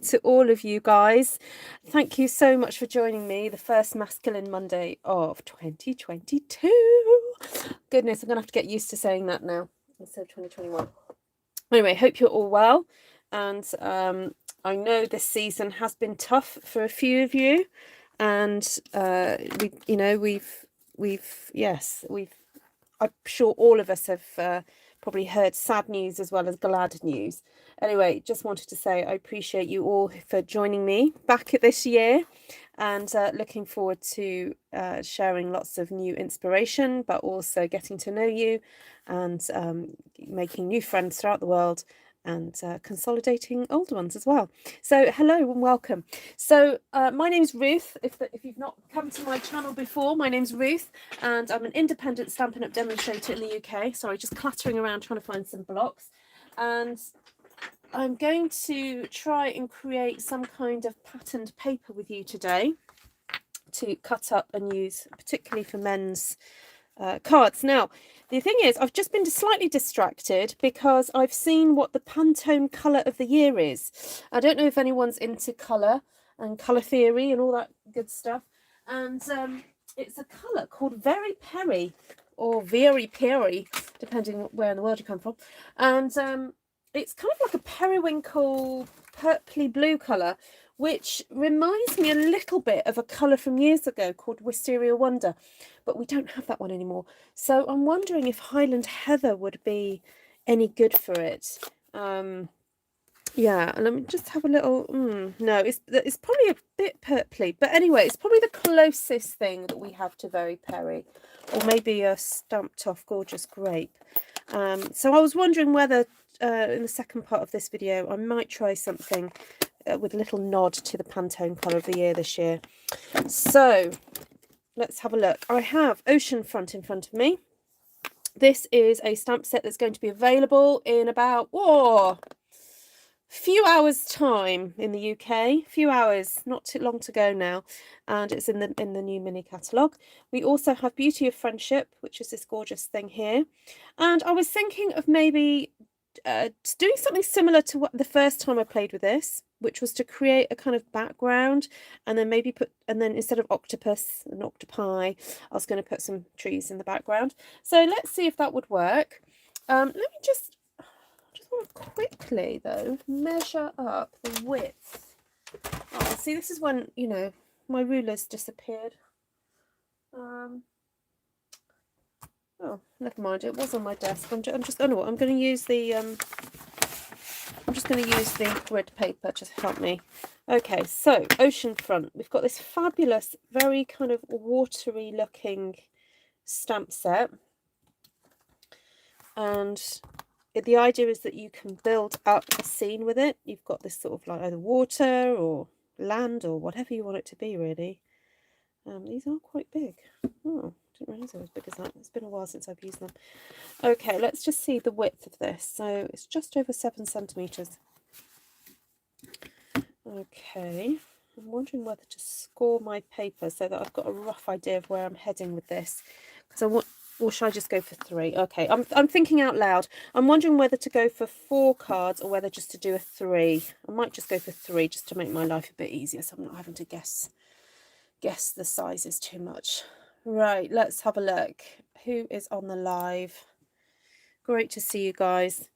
To all of you guys. Thank you so much for joining me, the first Masculine Monday of 2022. Goodness, I'm going to have to get used to saying that now instead of 2021. Anyway, hope you're all well. And I know this season has been tough for a few of you. And I'm sure all of us have probably heard sad news as well as glad news. Anyway, just wanted to say I appreciate you all for joining me back this year, and looking forward to sharing lots of new inspiration, but also getting to know you and making new friends throughout the world, and consolidating old ones as well. So hello and welcome. So my name's Ruth. If you've not come to my channel before, my name's Ruth, and I'm an independent Stampin' Up! Demonstrator in the UK. Sorry, just clattering around trying to find some blocks. And I'm going to try and create some kind of patterned paper with you today to cut up and use, particularly for men's cards. Now, the thing is, I've just been slightly distracted because I've seen what the Pantone colour of the year is. I don't know if anyone's into colour and colour theory and all that good stuff. And it's a colour called Very Perry, or Very Perry, depending where in the world you come from. And it's kind of like a periwinkle purpley blue colour, which reminds me a little bit of a colour from years ago called Wisteria Wonder, but we don't have that one anymore. So I'm wondering if Highland Heather would be any good for it. Yeah, and let me just have a little, no, it's probably a bit purpley, but anyway, it's probably the closest thing that we have to Very Perry, or maybe a stamped off gorgeous grape. So I was wondering whether in the second part of this video I might try something with a little nod to the Pantone colour of the year this year. So let's have a look. I have Oceanfront in front of me. This is a stamp set that's going to be available in about few hours time in the UK. Few hours, not too long to go now, and it's in the new mini catalogue. We also have Beauty of Friendship, which is this gorgeous thing here, and I was thinking of maybe doing something similar to what the first time I played with this, which was to create a kind of background, and then maybe instead of octopus and octopi, I was going to put some trees in the background. So let's see if that would work. Let me just want to quickly though measure up the width. Oh, see, this is when my ruler's disappeared. Oh, never mind, it was on my desk. I'm just oh no, I'm going to use the I'm just going to use the grid paper to help me. Okay, so Oceanfront, we've got this fabulous, very kind of watery looking stamp set, and the idea is that you can build up a scene with it. You've got this sort of like either water or land or whatever you want it to be, really. These are quite big. Oh, didn't realise they were as big as that. It's been a while since I've used them. Okay, let's just see the width of this. So it's just over 7 centimetres. Okay, I'm wondering whether to score my paper so that I've got a rough idea of where I'm heading with this. Because I want... Or should I just go for 3? Okay, I'm thinking out loud. I'm wondering whether to go for 4 cards or whether just to do a 3. I might just go for 3 just to make my life a bit easier, so I'm not having to guess the sizes too much. Right, let's have a look. Who is on the live? Great to see you guys.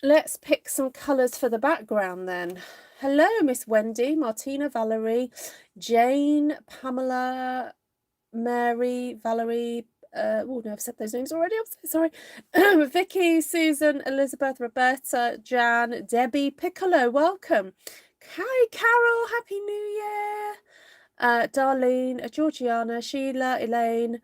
Let's pick some colours for the background then. Hello, Miss Wendy, Martina, Valerie, Jane, Pamela, Mary, Valerie, oh no, I've said those names already, I'm so sorry. Vicky, Susan, Elizabeth, Roberta, Jan, Debbie, Piccolo, welcome. Hi, Carol, Happy New Year. Darlene, Georgiana, Sheila, Elaine.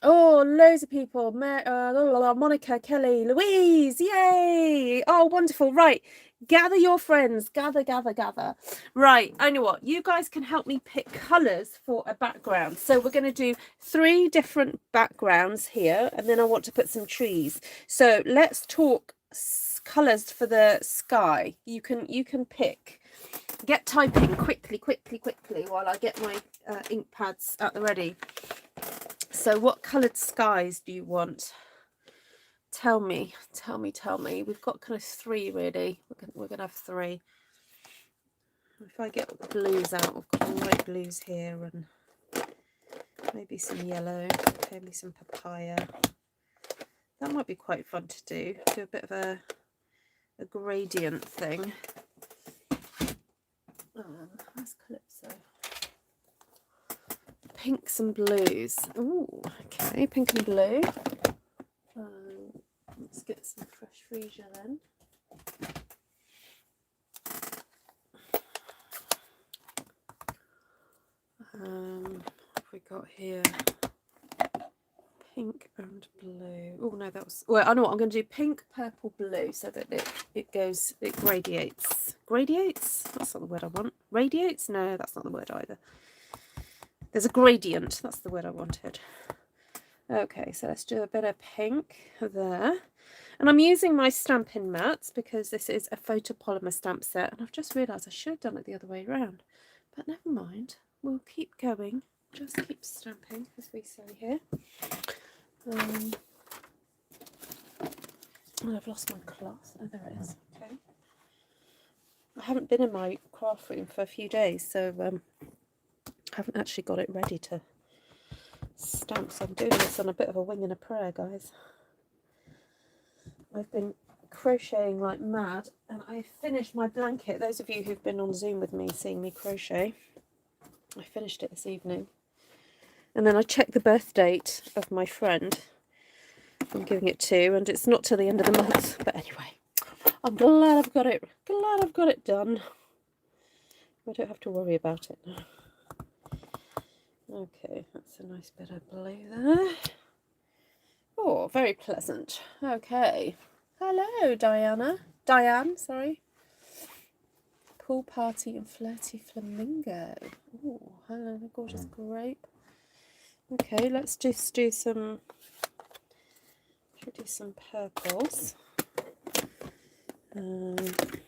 Oh, loads of people. Monica, Kelly, Louise, yay! Oh, wonderful. Right, gather your friends. Gather. Right, I know what. You guys can help me pick colours for a background. So we're going to do 3 different backgrounds here, and then I want to put some trees. So let's talk colours for the sky. You can pick. Get typing quickly while I get my ink pads at the ready. So what coloured skies do you want? tell me. We've got kind of 3 really. We're gonna have 3. If I get the blues out, I've got light blues here and maybe some yellow, maybe some papaya. That might be quite fun to do. Do a bit of a gradient thing. Where's Calypso? Pinks and blues. Ooh, okay, pink and blue. Let's get some fresh freesia then. What have we got here? Pink and blue. Oh no, that was. Well, I know what I'm going to do. Pink, purple, blue, so that it gradiates. Gradiates? That's not the word I want. Radiates? No, that's not the word either. There's a gradient. That's the word I wanted. Okay, so let's do a bit of pink there. And I'm using my Stampin' mats because this is a photopolymer stamp set. And I've just realised I should have done it the other way around. But never mind. We'll keep going. Just keep stamping, as we say here. Oh, I've lost my cloth. Oh, there it is. Okay. I haven't been in my craft room for a few days, so I haven't actually got it ready to stamp. So I'm doing this on a bit of a wing and a prayer, guys. I've been crocheting like mad, and I finished my blanket. Those of you who've been on Zoom with me seeing me crochet, I finished it this evening. And then I checked the birth date of my friend I'm giving it to, and it's not till the end of the month. But anyway, I'm glad I've got it. Glad I've got it done. I don't have to worry about it now. Okay, that's a nice bit of blue there. Oh, very pleasant. Okay. Hello, Diane, sorry. Pool party and flirty flamingo. Oh, hello, the gorgeous grape. Okay, let's just do some. Should do some purples. Bit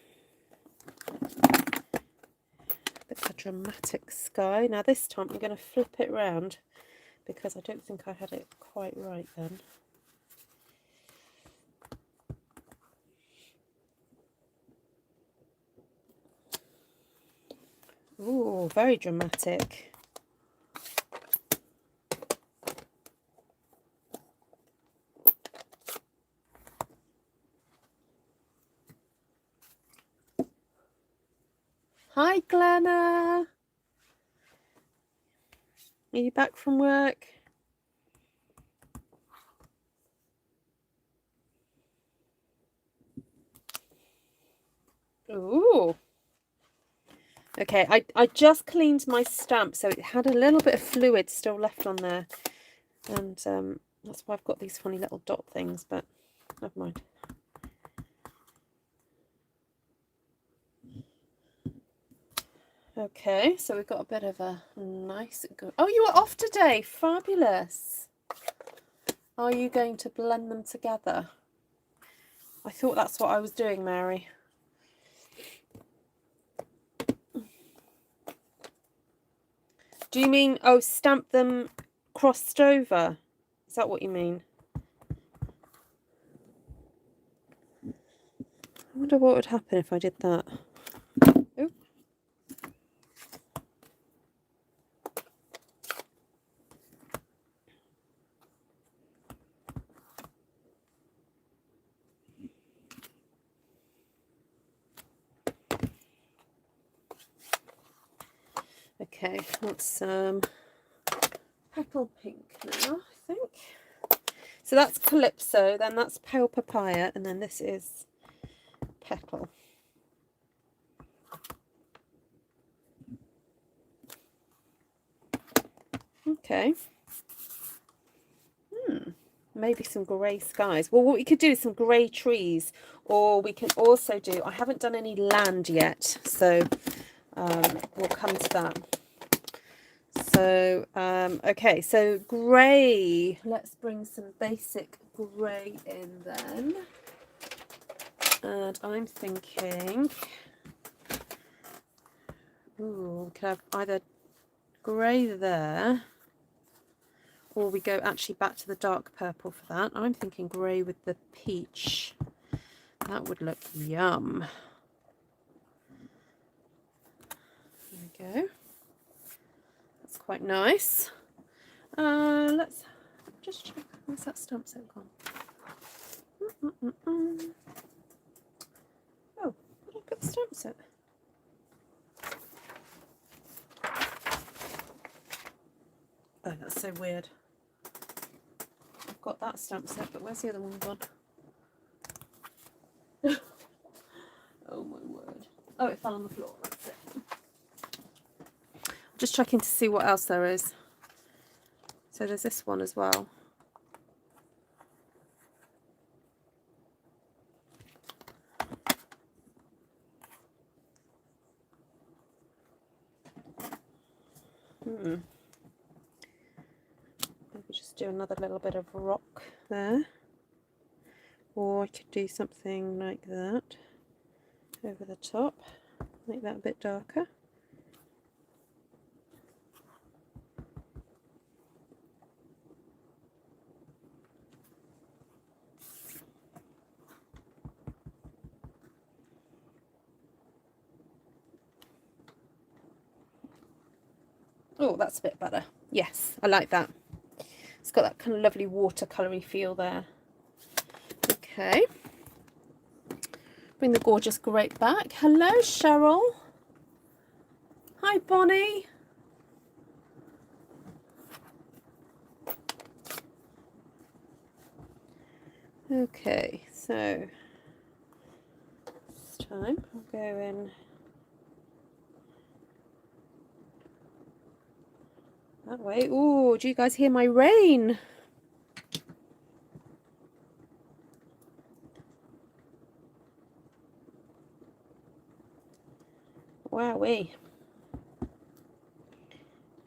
of a dramatic sky. Now this time I'm going to flip it round because I don't think I had it quite right then. Ooh, very dramatic. Hi, Glenna. Are you back from work? Ooh. Okay, I just cleaned my stamp, so it had a little bit of fluid still left on there. And that's why I've got these funny little dot things, but never mind. Okay, so we've got a bit of a nice good. Oh, you are off today. Fabulous. Are you going to blend them together? I thought that's what I was doing, Mary. Do you mean, oh, stamp them crossed over? Is that what you mean? I wonder what would happen if I did that. Ooh. Okay, that's petal pink now, I think. So that's Calypso, then that's Pale Papaya, and then this is Petal. Okay. Maybe some grey skies. Well, what we could do is some grey trees, or we can also do, I haven't done any land yet, so we'll come to that. So, okay, so grey. Let's bring some basic grey in then. And I'm thinking, ooh, we could have either grey there, or we go actually back to the dark purple for that. I'm thinking grey with the peach. That would look yum. There we go. That's quite nice. Let's just check. Where's that stamp set gone? Oh, where did I put the stamp set? Oh, that's so weird. I've got that stamp set, but where's the other one gone? Oh my word. Oh, it fell on the floor. That's it. Just checking to see what else there is. So there's this one as well. Maybe just do another little bit of rock there. Or I could do something like that over the top. Make that a bit darker. Oh, that's a bit better. Yes, I like that. It's got that kind of lovely watercolory feel there. Okay. Bring the gorgeous grape back. Hello, Cheryl. Hi, Bonnie. Okay, so this time I'll go in that way. Oh, do you guys hear my rain? Wowee.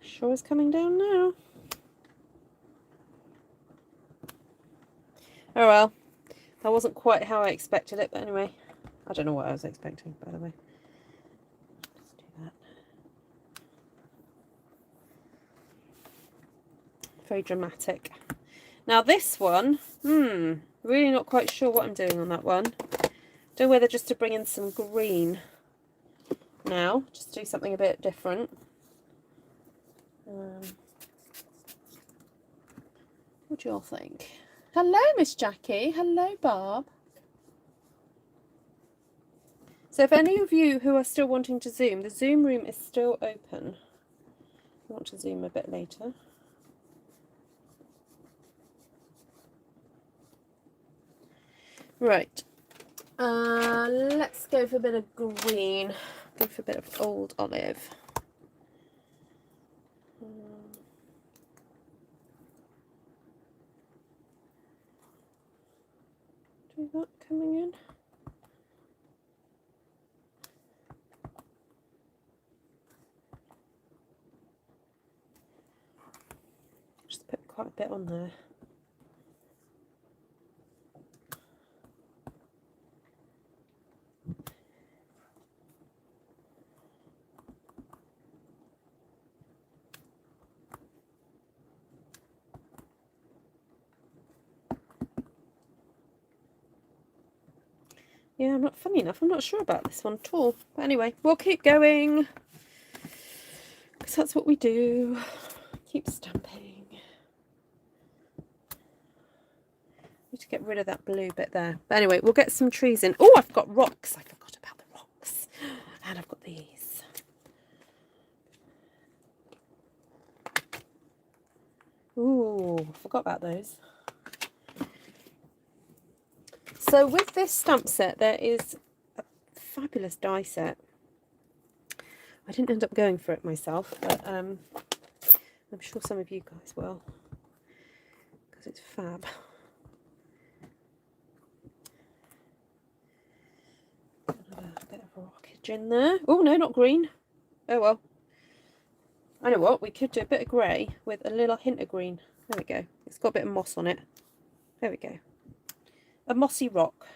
Sure is coming down now. Oh well, that wasn't quite how I expected it, but anyway, I don't know what I was expecting, by the way. Let's do that. Very dramatic. Now this one, really not quite sure what I'm doing on that one. Don't know whether just to bring in some green now, just do something a bit different. What do you all think? Hello, Miss Jackie. Hello, Barb. So if any of you who are still wanting to Zoom, the Zoom room is still open. I want to Zoom a bit later. Right. Let's go for a bit of green. Go for a bit of old olive. Do that coming in. Just put quite a bit on there. Yeah, funny enough, I'm not sure about this one at all. But anyway, we'll keep going. Because that's what we do. Keep stamping. Need to get rid of that blue bit there. But anyway, we'll get some trees in. Oh, I've got rocks. I forgot about the rocks. And I've got these. Ooh, forgot about those. So with this stamp set, there is a fabulous die set. I didn't end up going for it myself, but I'm sure some of you guys will, because it's fab. A bit of rockage in there. Oh no, not green. Oh well. I know what, we could do a bit of grey with a little hint of green. There we go. It's got a bit of moss on it. There we go. A mossy rock.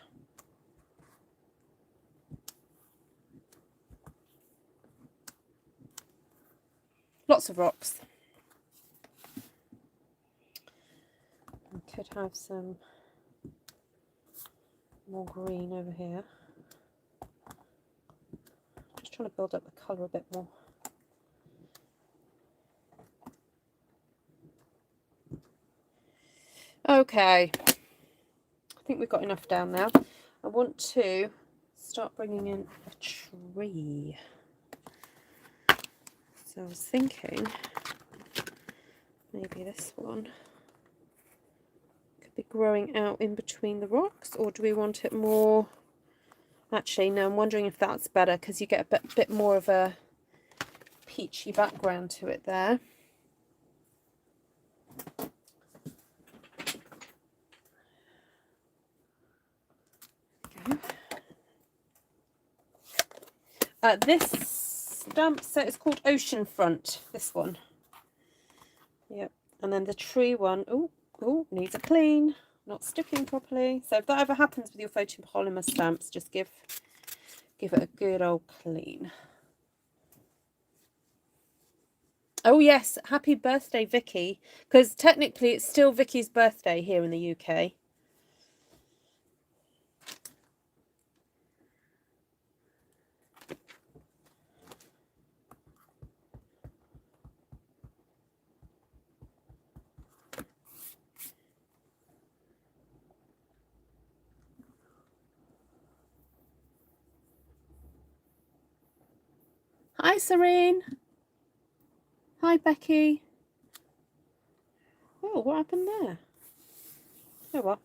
Lots of rocks. could have some more green over here. Just trying to build up the colour a bit more. Okay, I think we've got enough down now. I want to start bringing in a tree. So I was thinking maybe this one could be growing out in between the rocks, or do we want it more? Actually, no, I'm wondering if that's better because you get a bit more of a peachy background to it there. This stamp set is called Oceanfront, this one. Yep. And then the tree one, oh, needs a clean, not sticking properly. So if that ever happens with your photopolymer stamps, just give it a good old clean. Oh yes, happy birthday, Vicky, because technically it's still Vicky's birthday here in the UK. Hi, Serene. Hi, Becky. Oh, what happened there? Oh, well.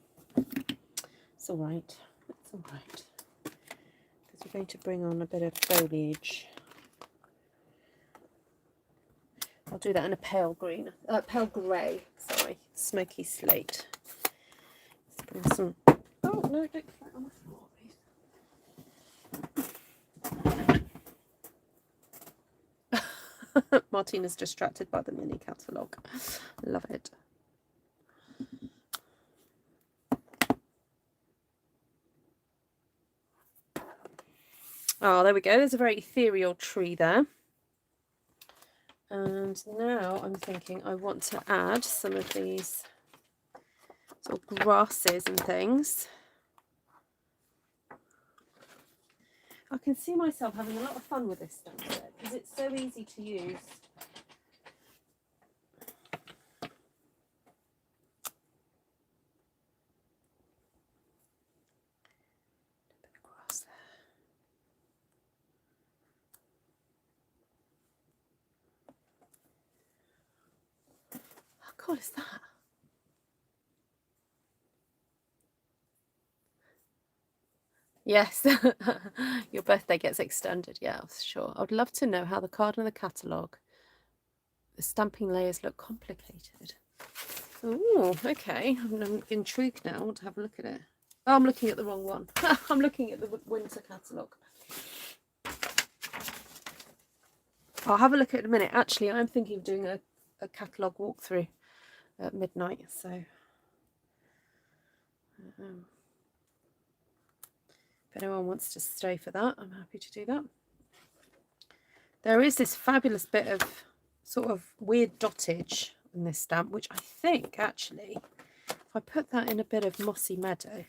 It's all right. It's all right. Because we're going to bring on a bit of foliage. I'll do that in a pale green. Pale grey. Sorry. Smoky slate. Let's bring some... Oh, no, don't get that on the floor, please. Martina's distracted by the mini catalogue. Love it. Oh, there we go. There's a very ethereal tree there. And now I'm thinking I want to add some of these sort of grasses and things. I can see myself having a lot of fun with this stamp set because it's so easy to use. A bit of grass there. How cool is that? Yes, your birthday gets extended. Yeah, sure. I would love to know how the card and the catalogue, the stamping layers look complicated. Oh, okay. I'm intrigued now. I want to have a look at it. Oh, I'm looking at the wrong one. I'm looking at the winter catalogue. I'll have a look at it in a minute. Actually, I'm thinking of doing a catalogue walkthrough at midnight. So, if anyone wants to stay for that, I'm happy to do that. There is this fabulous bit of sort of weird dottage in this stamp, which I think actually, if I put that in a bit of mossy meadow,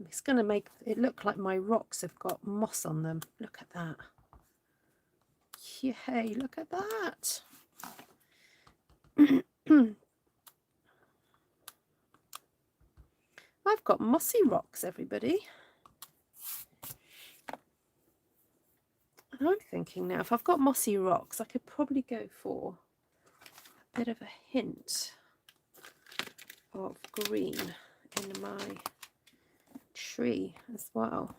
it's going to make it look like my rocks have got moss on them. Look at that. Yay, look at that. I've got mossy rocks, everybody. And I'm thinking now, if I've got mossy rocks, I could probably go for a bit of a hint of green in my tree as well.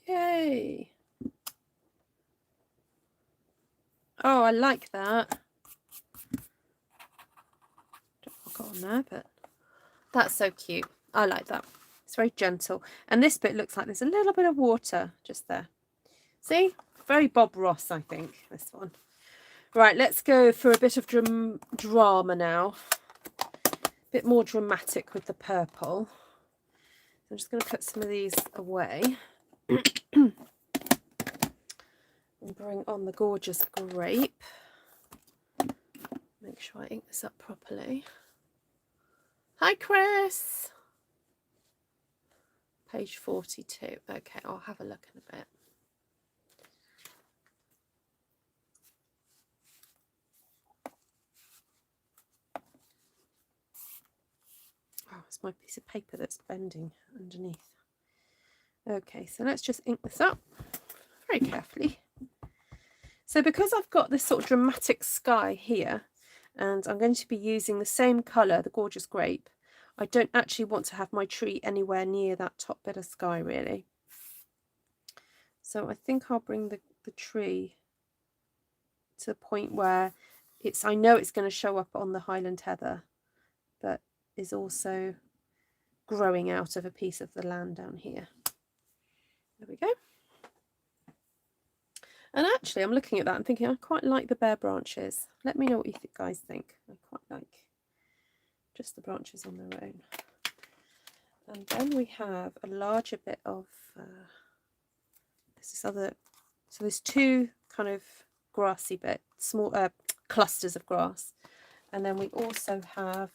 Yay! Oh, I like that. Don't know what I got on there, but that's so cute. I like that. It's very gentle. And this bit looks like there's a little bit of water just there. See? Very Bob Ross, I think, this one. Right, let's go for a bit of drama now. A bit more dramatic with the purple. I'm just going to put some of these away. and bring on the gorgeous grape. Make sure I ink this up properly. Hi, Chris. Page 42. Okay, I'll have a look in a bit. Oh, it's my piece of paper that's bending underneath. Okay, so let's just ink this up very carefully. So because I've got this sort of dramatic sky here, and I'm going to be using the same colour, the gorgeous grape, I don't actually want to have my tree anywhere near that top bit of sky, really. So I think I'll bring the tree to the point where I know it's going to show up on the Highland heather, but is also growing out of a piece of the land down here. There we go. And actually, I'm looking at that and thinking, I quite like the bare branches. Let me know what you guys think. I quite like just the branches on their own. And then we have a larger bit of this other. So there's two kind of grassy bit, small clusters of grass, and then we also have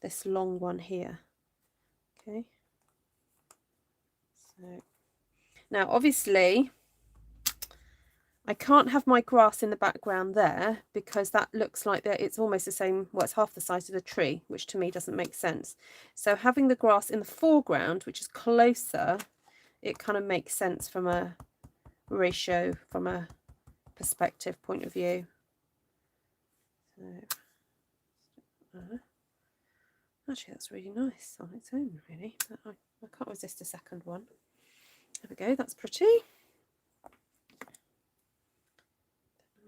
this long one here. Okay. So now, obviously, I can't have my grass in the background there because that looks like it's almost the same, well, it's half the size of the tree, which to me doesn't make sense. So having the grass in the foreground, which is closer, it kind of makes sense from a ratio, from a perspective point of view. So, actually, that's really nice on its own, really. But I can't resist a second one. There we go, that's pretty. I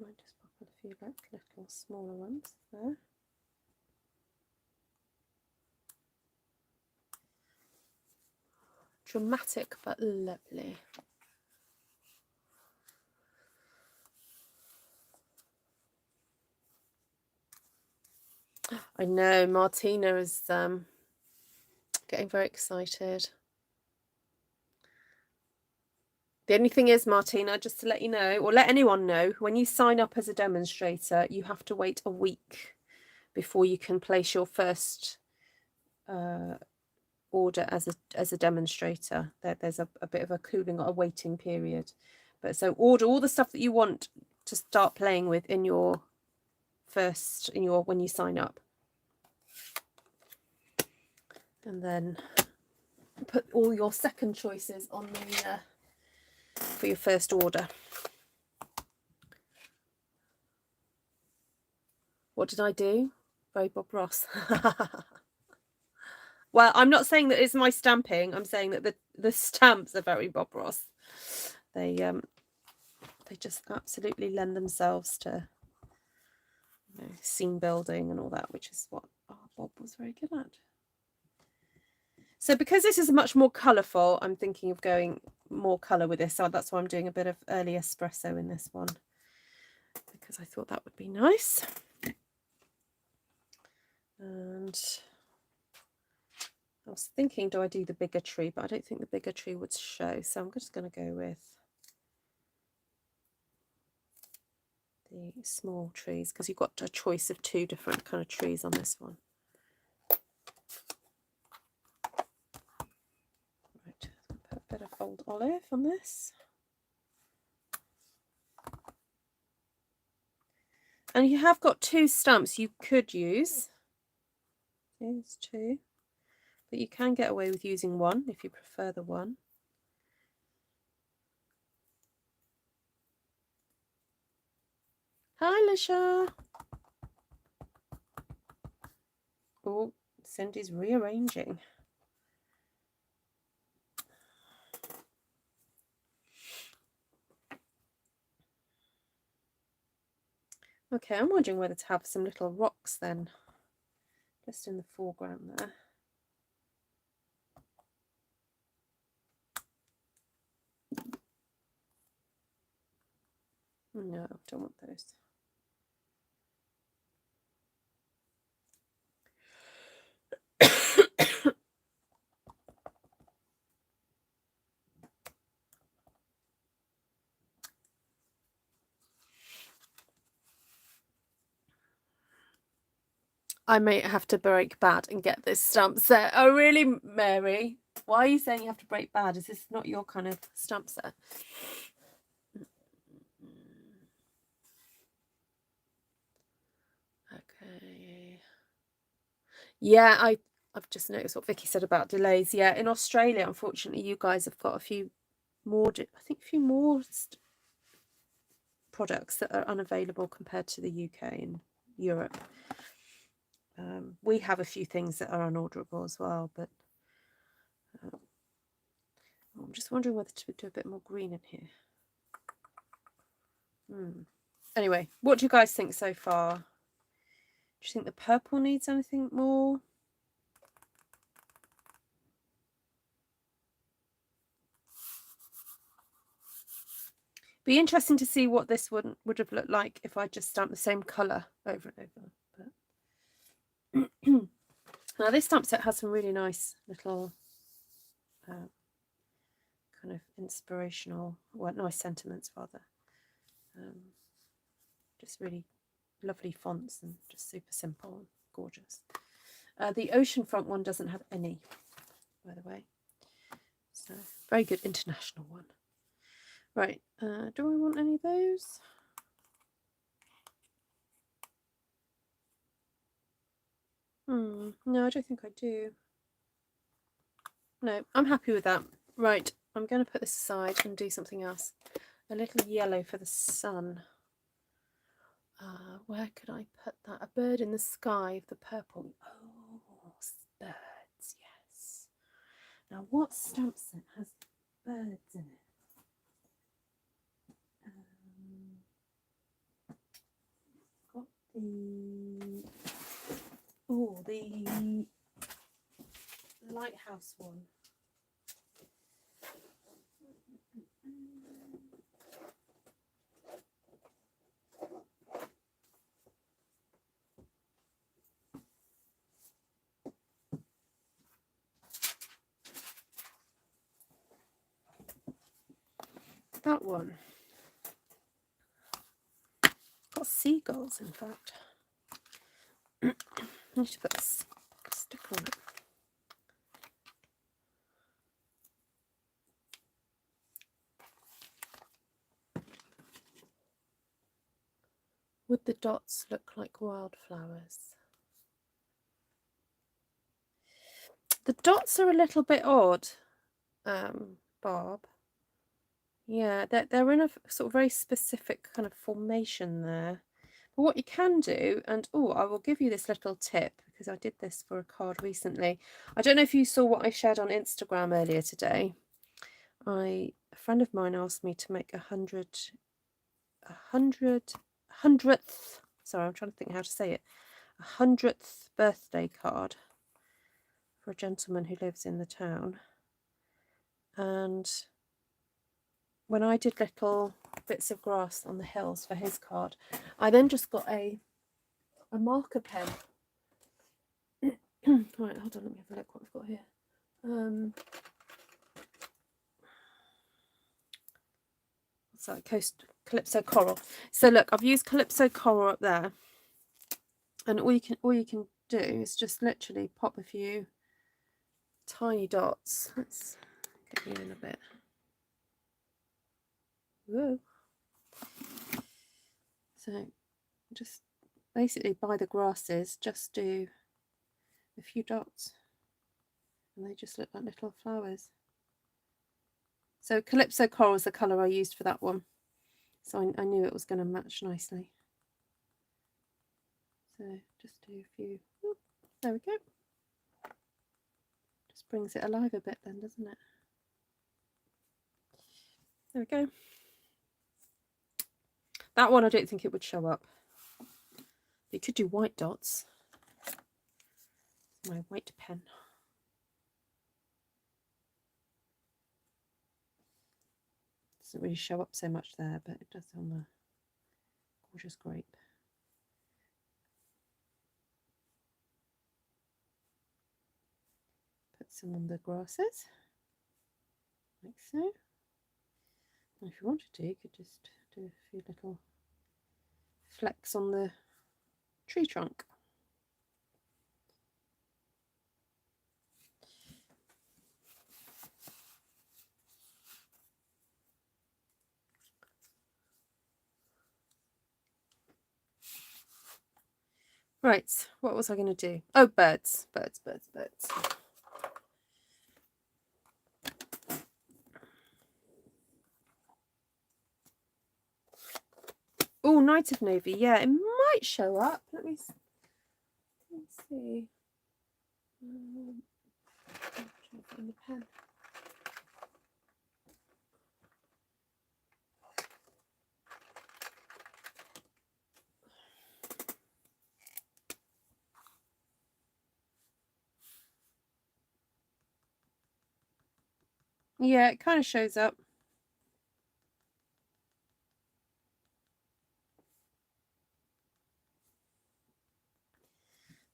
might just pop in a few little smaller ones there. Dramatic but lovely. I know Martina is getting very excited. The only thing is, Martina, just to let you know, or let anyone know, when you sign up as a demonstrator, you have to wait a week before you can place your first order as a demonstrator. There's a bit of a waiting period. But so order all the stuff that you want to start playing with in your when you sign up. And then put all your second choices on the for your first order. What did I do? Very Bob Ross. Well, I'm not saying that it's my stamping. I'm saying that the stamps are very Bob Ross. They just absolutely lend themselves to scene building and all that, which is what Bob was very good at. So because this is much more colourful, I'm thinking of going more colour with this. So that's why I'm doing a bit of early espresso in this one, because I thought that would be nice. And I was thinking, do I do the bigger tree? But I don't think the bigger tree would show. So I'm just going to go with the small trees, because you've got a choice of two different kind of trees on this one. Right, put a bit of old olive on this. And you have got two stamps you could use. Here's two. But you can get away with using one if you prefer the one. Hi, Lisha. Oh, Cindy's rearranging. Okay, I'm wondering whether to have some little rocks then, just in the foreground there. No, I don't want those. I may have to break bad and get this stamp set. Oh, really, Mary? Why are you saying you have to break bad? Is this not your kind of stamp set? Okay. Yeah, I've just noticed what Vicky said about delays. Yeah, in Australia, unfortunately, you guys have got a few more, I think a few more products that are unavailable compared to the UK and Europe. We have a few things that are unorderable as well, but I'm just wondering whether to do a bit more green in here. Anyway, what do you guys think so far? Do you think the purple needs anything more? Be interesting to see what this would have looked like if I just stamped the same colour over and over. But now this stamp set has some really nice little kind of inspirational, well, nice sentiments rather. Just really lovely fonts and just super simple and gorgeous. The oceanfront one doesn't have any, by the way. So very good international one. Right, do I want any of those? No, I don't think I do. No, I'm happy with that. Right, I'm going to put this aside and do something else. A little yellow for the sun. Where could I put that? A bird in the sky of the purple. Oh, birds, yes. Now, what stamp set has birds in it? Got the lighthouse one. That one. Got seagulls, in fact. I need to put a sticker on it. Would the dots look like wildflowers? The dots are a little bit odd, Bob. Yeah, they're in a sort of very specific kind of formation there. But what you can do, and I will give you this little tip because I did this for a card recently. I don't know if you saw what I shared on Instagram earlier today. A friend of mine asked me to make 100th. Sorry, I'm trying to think how to say it. 100th birthday card for a gentleman who lives in the town. And when I did little bits of grass on the hills for his card, I then just got a marker pen. Right, hold on, let me have a look what I've got here. Sorry, Calypso Coral. So look, I've used Calypso Coral up there, and all you can do is just literally pop a few tiny dots. Let's get you in a bit. Whoa. So just basically by the grasses, just do a few dots, and they just look like little flowers. So Calypso Coral is the colour I used for that one, so I knew it was going to match nicely. So just do a few. Oh, there we go. Just brings it alive a bit then, doesn't it? There we go. That one I don't think it would show up. You could do white dots. My white pen. Doesn't really show up so much there, but it does on the gorgeous grape. Put some on the grasses, like so. And if you wanted to, you could just do a few little flecks on the tree trunk. Right, what was I going to do? Oh, birds. Oh, Night of Navy. Yeah, it might show up. Let me see. In the pen. Yeah, it kind of shows up.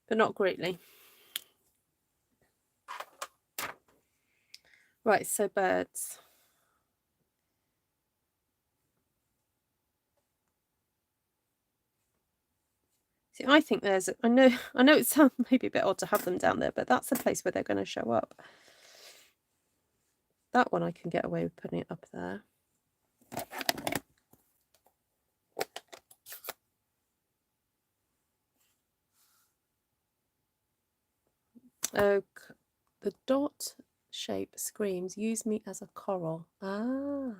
But not greatly. Right, so birds. See, I think there's, I know it sounds maybe a bit odd to have them down there, but that's the place where they're going to show up. That one I can get away with putting it up there. Oh, the dot shape screams, use me as a coral. Ah.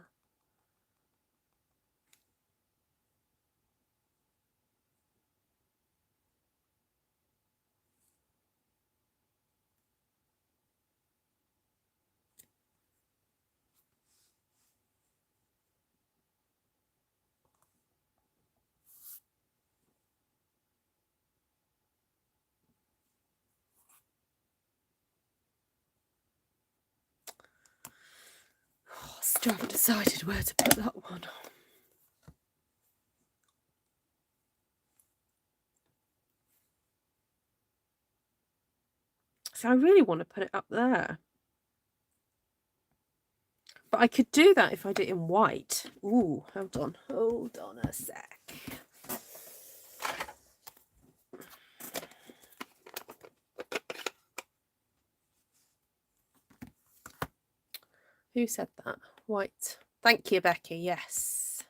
Oh, still haven't decided where to put that one. So I really want to put it up there. But I could do that if I did it in white. Ooh, hold on a sec. Who said that? White. Thank you, Becky. Yes.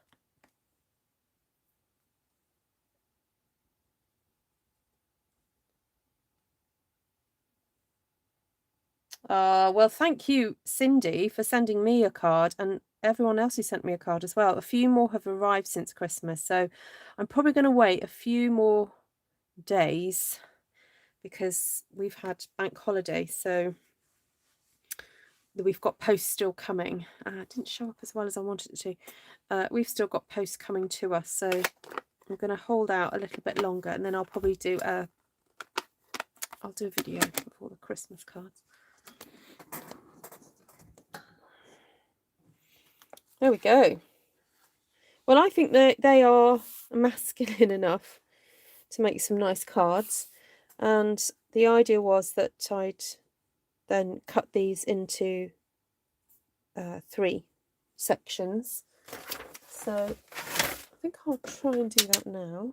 Well, thank you, Cindy, for sending me a card, and everyone else who sent me a card as well. A few more have arrived since Christmas, so I'm probably going to wait a few more days because we've had bank holiday, so we've got posts still coming. It didn't show up as well as I wanted it to. We've still got posts coming to us, so I'm going to hold out a little bit longer, and then I'll probably do I'll do a video of all the Christmas cards. There we go. Well, I think they are masculine enough to make some nice cards, and the idea was that I'd then cut these into 3 sections. So I think I'll try and do that now.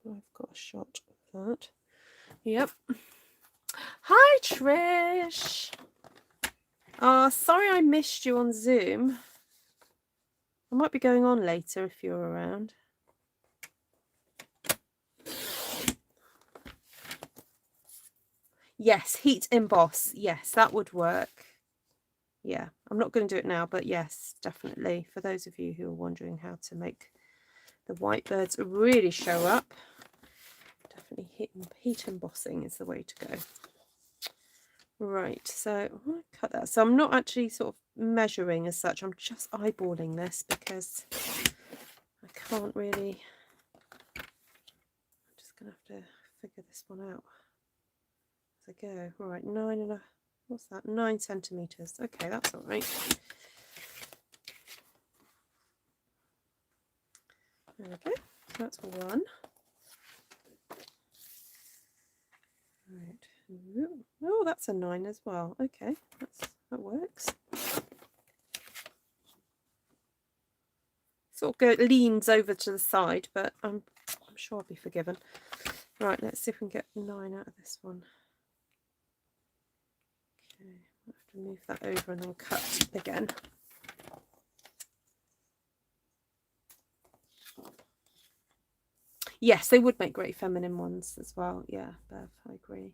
I've got a shot of that. Yep. Hi, Trish. Sorry I missed you on Zoom. I might be going on later if you're around. Yes, heat emboss. Yes, that would work. Yeah, I'm not going to do it now, but yes, definitely. For those of you who are wondering how to make the white birds really show up, definitely heat embossing is the way to go. Right, so I'm going to cut that. So I'm not actually sort of measuring as such. I'm just eyeballing this because I can't really. I'm just going to have to figure this one out as I go. Right, 9.5. What's that? 9 centimeters. Okay, that's all right. There we go. So that's 1. Right. Oh, that's a 9 as well. Okay, that works. Sort of leans over to the side, but I'm sure I'll be forgiven. Right, let's see if we can get 9 out of this one. Okay, I'll have to move that over and then cut again. Yes, they would make great feminine ones as well. Yeah, Bev, I agree.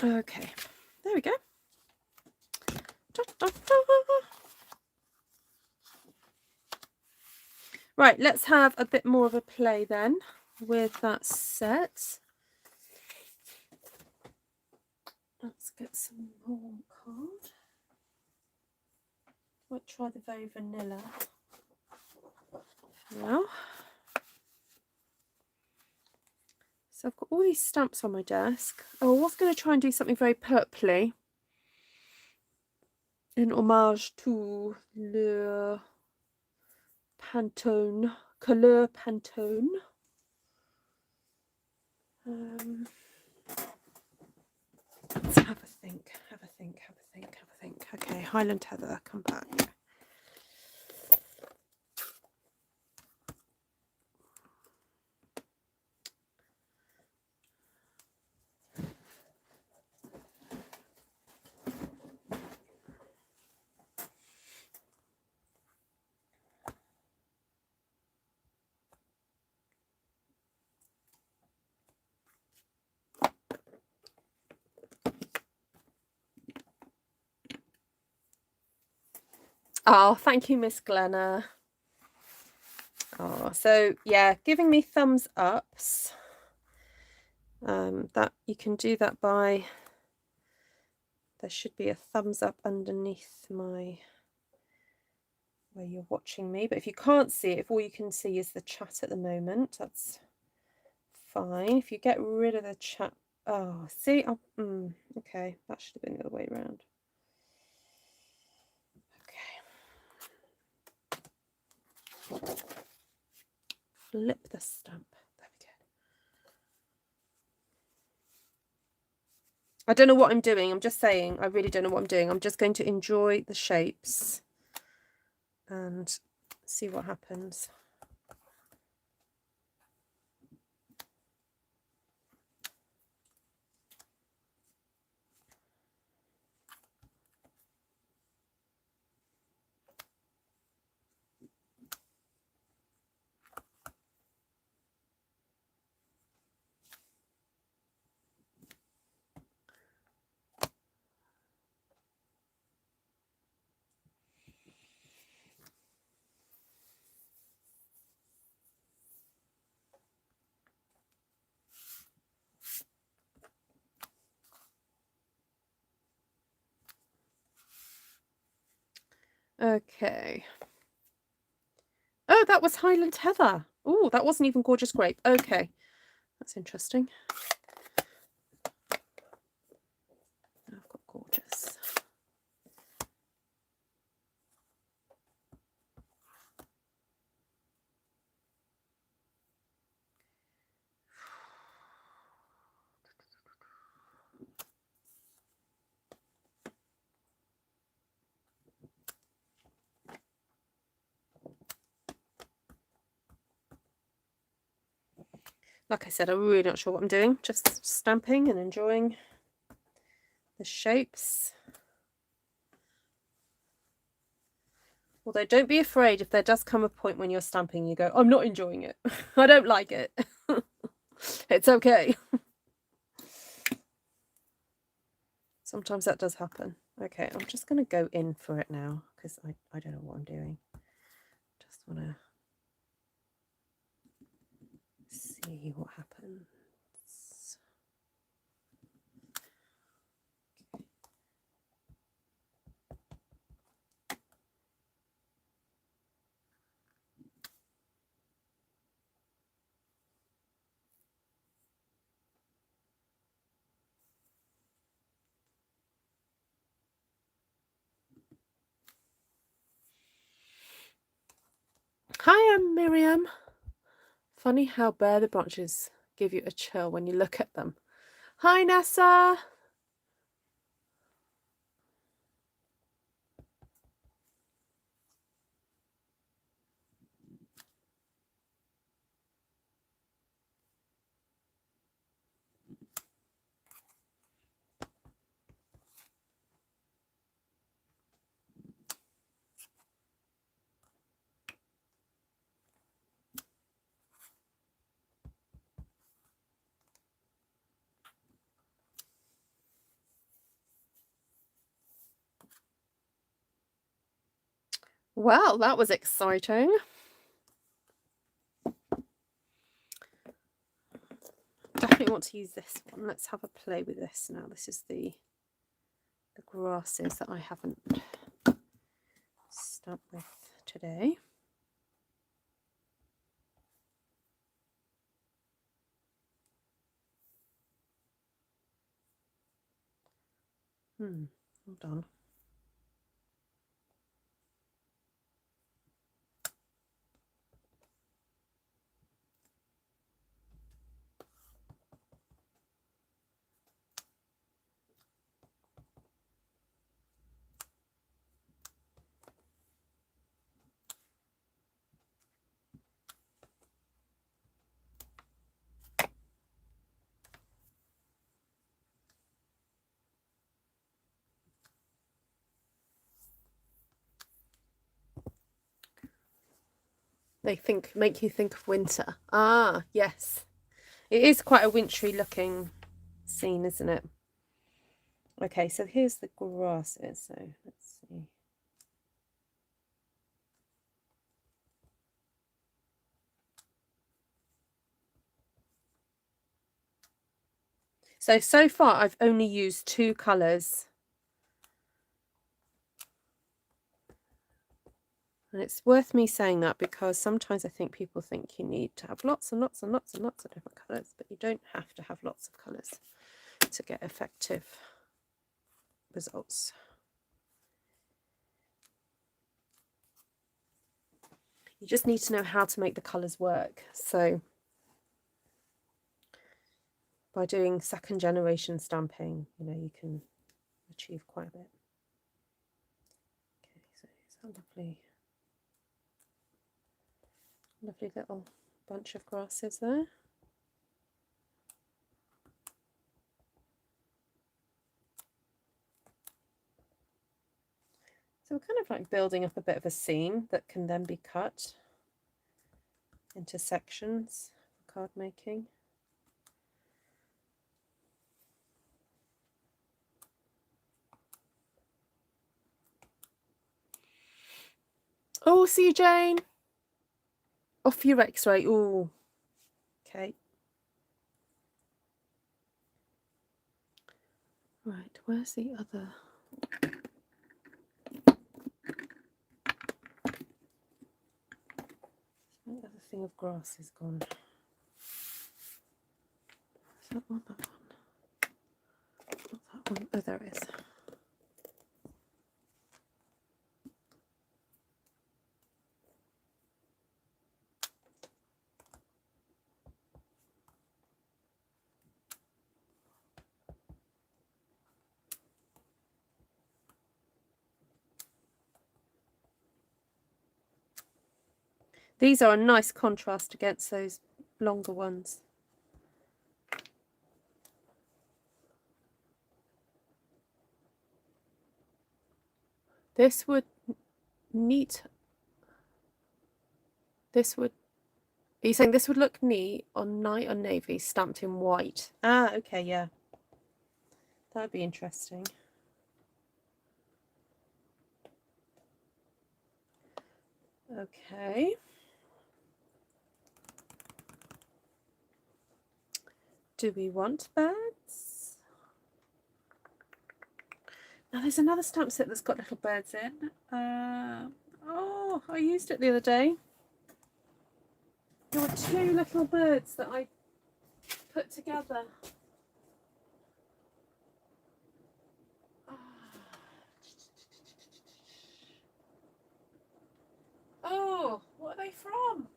Okay, there we go. Da, da, da. Right, let's have a bit more of a play then with that set. Let's get some more card. Might try the very vanilla now. So I've got all these stamps on my desk. Oh, I was going to try and do something very purpley in homage to le Pantone, couleur Pantone. Let's have a think, have a think, have a think, have a think. Okay, Highland Heather, come back. Oh, thank you, Miss Glenna. Oh, so yeah, giving me thumbs ups. That you can do that by, there should be a thumbs up underneath my, where you're watching me, but if you can't see it, if all you can see is the chat at the moment, that's fine. If you get rid of the chat, oh, see, okay, that should have been the other way around. Okay, flip the stamp. There we go. I don't know what I'm doing. I'm just saying, I really don't know what I'm doing. I'm just going to enjoy the shapes and see what happens. Okay. Oh, that was Highland Heather. Oh, that wasn't even Gorgeous Grape. Okay, that's interesting. I've got Gorgeous. Like I said, I'm really not sure what I'm doing. Just stamping and enjoying the shapes. Although don't be afraid if there does come a point when you're stamping, you go, I'm not enjoying it. I don't like it. It's okay. Sometimes that does happen. Okay, I'm just going to go in for it now because I don't know what I'm doing. Just want to see what happens. Hi, I'm Miriam. Funny how bare the branches give you a chill when you look at them. Hi, Nessa. Well, that was exciting. Definitely want to use this one. Let's have a play with this now. This is the grasses that I haven't stamped with today. Hold on. They make you think of winter. Ah, yes. It is quite a wintry looking scene, isn't it? Okay, so here's the grasses. So let's see. So far I've only used 2 colours. And it's worth me saying that because sometimes I think people think you need to have lots and lots and lots and lots of different colours, but you don't have to have lots of colours to get effective results. You just need to know how to make the colours work. So by doing 2nd generation stamping, you know, you can achieve quite a bit. Okay, so it's a lovely little bunch of grasses there. So we're kind of like building up a bit of a scene that can then be cut into sections for card making. Oh, see you, Jane. Off your X-ray. Oh, okay. Right, where's the other? The other thing of grass is gone. Is that one? That one? Not that one. Oh, there it is. These are a nice contrast against those longer ones. This would neat. This would. Are you saying this would look neat on night or navy stamped in white? Ah, okay, yeah. That would be interesting. Okay. Do we want birds? Now there's another stamp set that's got little birds in. Oh, I used it the other day. There were 2 little birds that I put together. Oh, what are they from?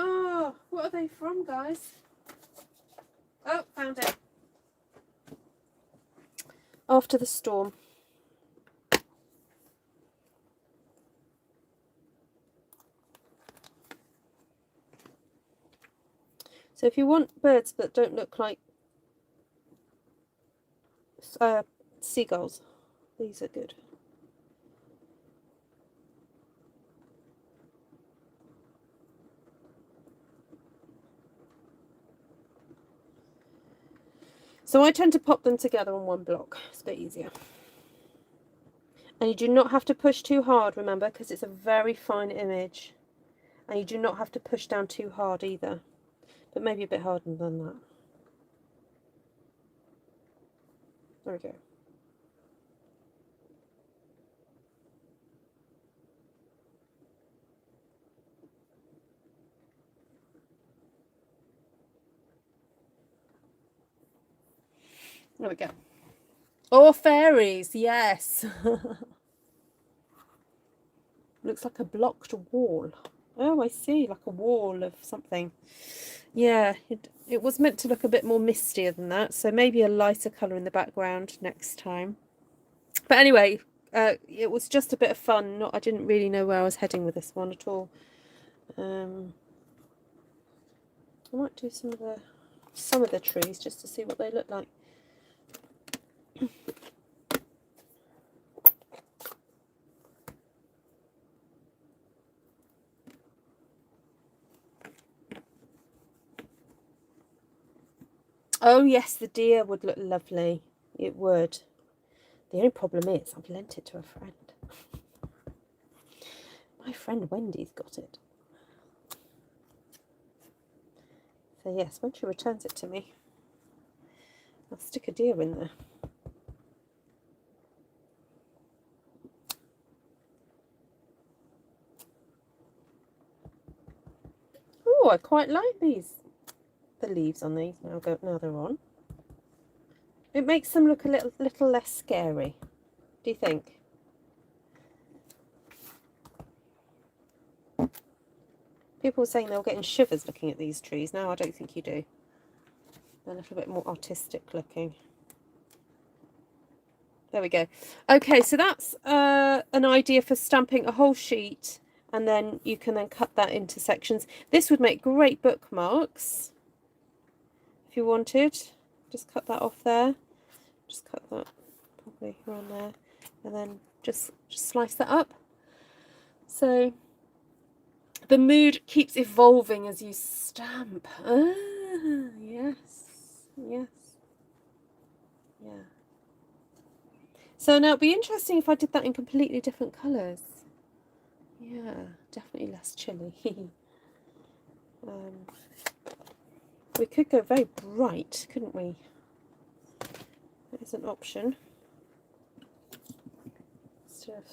Oh, what are they from, guys? Oh, found it. After the Storm. So if you want birds that don't look like seagulls, these are good. So I tend to pop them together on one block. It's a bit easier. And you do not have to push too hard, remember, because it's a very fine image. And you do not have to push down too hard either. But maybe a bit harder than that. There we go. There we go. Oh, fairies, yes. Looks like a blocked wall. Oh, I see, like a wall of something. Yeah, it was meant to look a bit more mistier than that, so maybe a lighter colour in the background next time. But anyway, it was just a bit of fun. I didn't really know where I was heading with this one at all. I might do some of the trees just to see what they look like. Oh yes, the deer would look lovely. It would. The only problem is I've lent it to a friend. My friend Wendy's got it. So yes, when she returns it to me, I'll stick a deer in there. Oh, I quite like these. The leaves on these now they're on. It makes them look a little less scary. Do you think? People were saying they were getting shivers looking at these trees. Now I don't think you do. They're a little bit more artistic looking. There we go. Okay, so that's an idea for stamping a whole sheet, and then you can then cut that into sections. This would make great bookmarks if you wanted. Just cut that off there. Just cut that probably around there, and then just slice that up. So the mood keeps evolving as you stamp. Ah, yes, yes, yeah. So now it'd be interesting if I did that in completely different colours. Yeah, definitely less chilly. We could go very bright, couldn't we? That is an option. Instead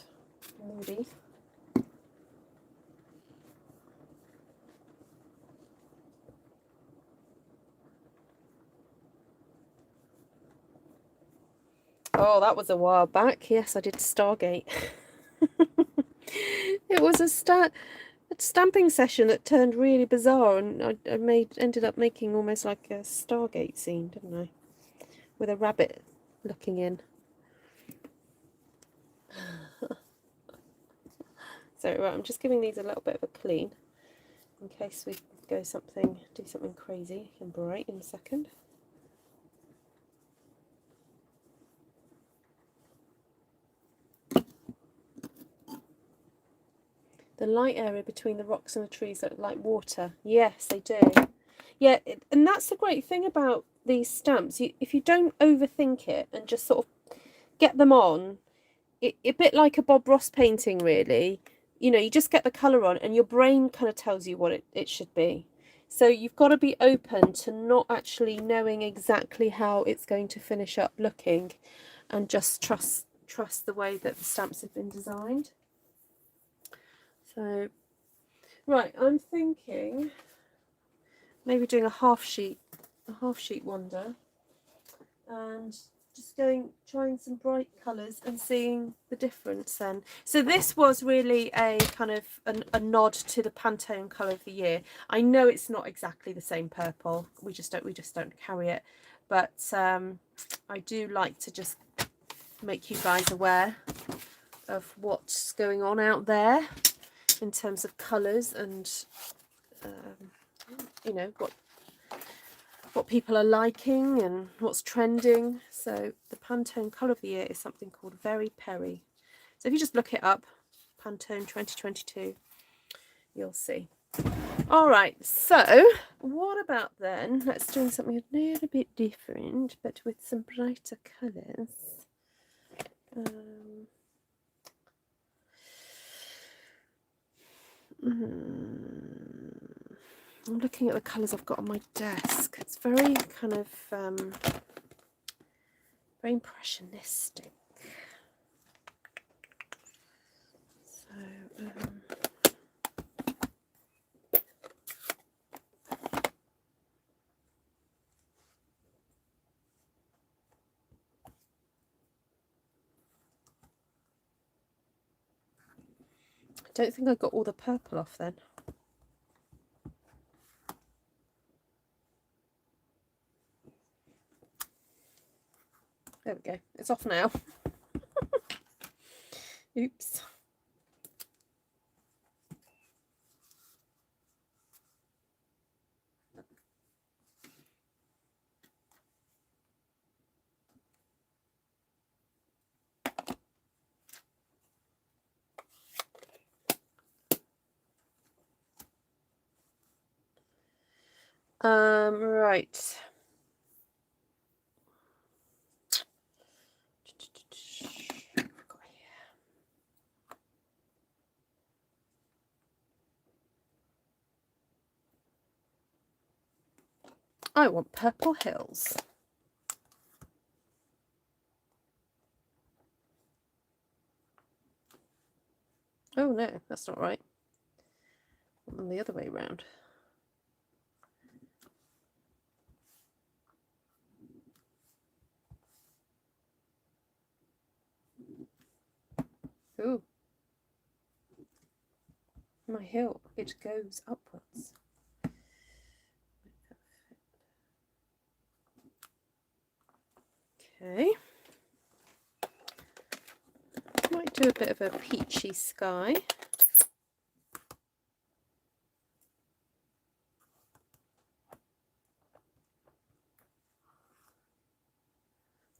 of moody. Oh, that was a while back. Yes, I did Stargate. It was a stamping session that turned really bizarre, and I ended up making almost like a Stargate scene, didn't I? With a rabbit looking in. So right, I'm just giving these a little bit of a clean in case we do something crazy and bright in a second. The light area between the rocks and the trees look like water. Yes, they do. Yeah, and that's the great thing about these stamps. If you don't overthink it and just sort of get them on, a bit like a Bob Ross painting, really. You know, you just get the colour on and your brain kind of tells you what it should be. So you've got to be open to not actually knowing exactly how it's going to finish up looking, and just trust the way that the stamps have been designed. So, right, I'm thinking maybe doing a half sheet wonder, and just trying some bright colours and seeing the difference then. So this was really a kind of a nod to the Pantone colour of the year. I know it's not exactly the same purple. We just don't carry it. But I do like to just make you guys aware of what's going on out there in terms of colours and you know, what people are liking and what's trending. So the Pantone colour of the year is something called Very Perry. So if you just look it up, Pantone 2022, you'll see. All right, so what about then? Let's do something a little bit different, but with some brighter colours. I'm looking at the colours I've got on my desk. It's very kind of very impressionistic. So I don't think I got all the purple off then. There we go. It's off now. Oops. Right. I want Purple Hills. Oh no, that's not right. I want them the other way around. Ooh. My hill, it goes upwards. Okay. Might do a bit of a peachy sky.